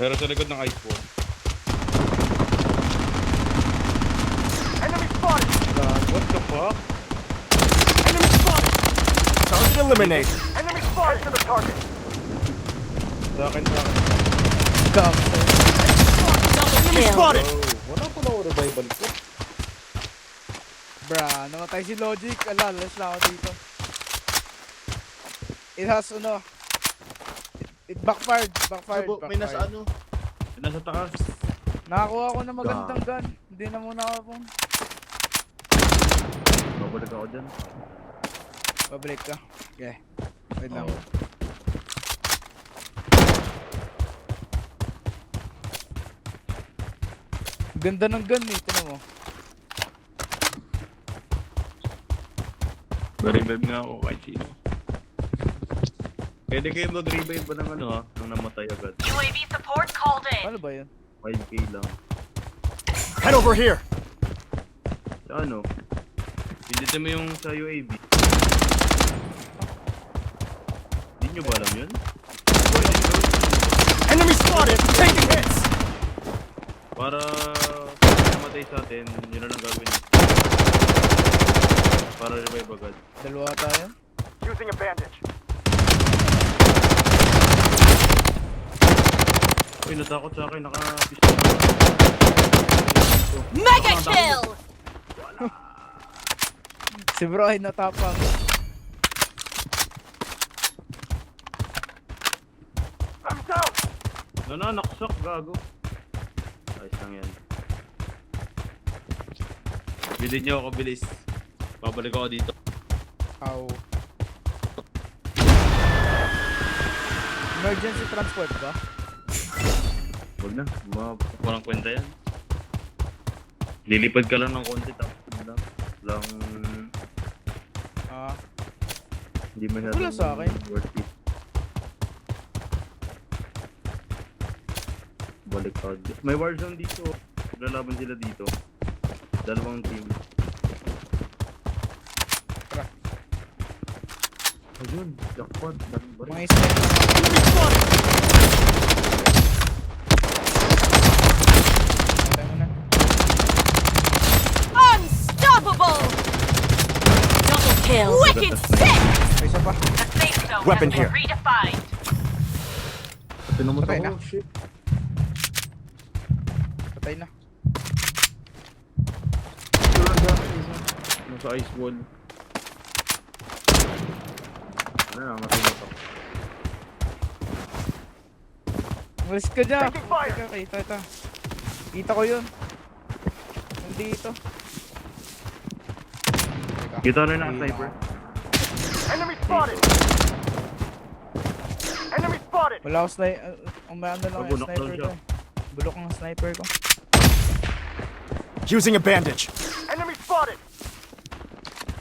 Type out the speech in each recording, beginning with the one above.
Pero sa likod ng ice wall. Enemy spotted! What the fuck? Enemy spotted! Target eliminated. Enemy spotted! Head to the target! Sa akin, sa akin. Enemy spotted. Oh, wala pala ako revival ko. Bra, namatay si Logic. Ala, last lang ako dito. It has ano. It backfired. Backfired. Sabo, may nasa Backfired. ano? May nasa taas. Nakakuha ko na magandang gun. Hindi na muna ako pong. Babalik ako dyan. Pabalik ka. Okay. Wait lang. Oo. Ganda ng gun eh. Tinan mo. Na-revive nga ako kahit sino. Pwede kayo mag-revive ba ng ano ha? Nang namatay agad. UAV support called in. Ano ba yun? 5k lang. Head over here. Sa ano? Hindi mo yung sa UAV. Hindi nyo ba alam yun? Enemy spotted. Taking hits. Para namatay sa atin, yun na lang gagawin nyo. Para revive agad. Dalawa tayo. Using a bandage. Uy, natakot sa akin, naka-pistol. Mega kill! Si bro ay natapang. I'm down! Naksak, gago. Ayos lang yan. Bilhin nyo ako, bilis. Babalik ako dito. Ow. Emergency transport ba? Huwag na, walang kwenta yan. Lilipad ka lang ng konti, tapos lang. Lang, Ah, hindi masyadong wala sa akin. worth it. Balik ka. May warzone dito. Lalaban sila dito. Dalawang team. Tara. Ayun, jackpot. mga sniper. Patay mo na. Unstoppable! Double kill! Wicked sick! May isa pa. The safe zone Weapon has been here. redefined. Pinamot Patay ako. na. Shit. Patay na. Nasa ice wall. Ano na, matulog ako. Malis ka dyan. Taking fire. Kita. Kita ko yun. Nandito. Kita rin ang sniper. Enemy spotted! Enemy spotted! Wala ako sniper. Ang may ano lang yung Bulok sniper daw ko. siya. Bulok ang sniper ko. Using a bandage. Enemy spotted!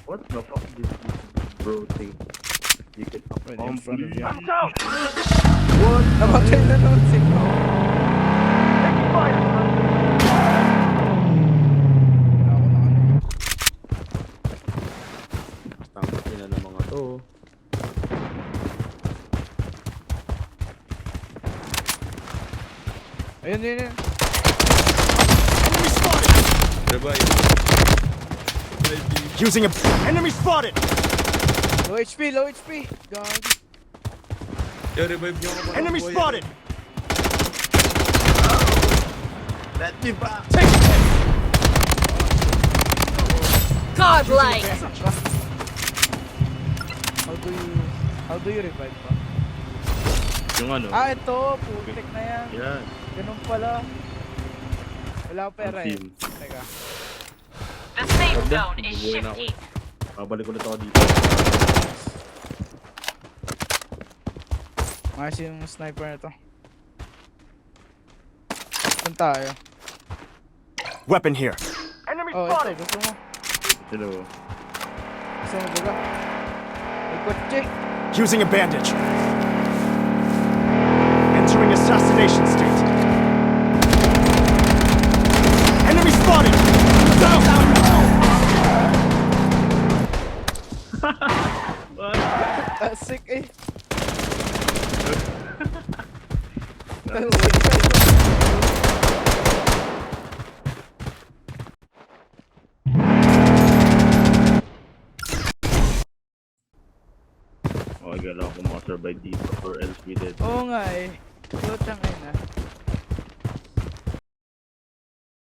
What the fuck is this bro thing? You can Right in front of you. I'm down! Namatay na naman si Bro. Taking fire! Wala ako ng ano. Tangin na ng mga to. Ayun. Enemy spotted. Revive. Using a enemy spotted. Low HP. Gagi. Yo, revive nyo ako. Enemy spotted. Let me back. Taking hits. Godlike! How do you revive pa? Yung ano? Ito. Putik na yan. Yan. Ganun pala. Wala akong pera Ang eh. team. Teka. The safe Wala, zone is bubuhay na ako. shifting. Babalik ulit ako dito. Ayos yung sniper na to. Saan tayo? Weapon here. Enemy Oh, spotted! ito. Gusto mo? Hello. Gusto mo baga? May kotse. Using a bandage. Entering assassination state. Enemy spotted. Down. Sick eh. Okay, kailangan ko makasurvive dito or else we dead. Oo nga eh. Putang ina.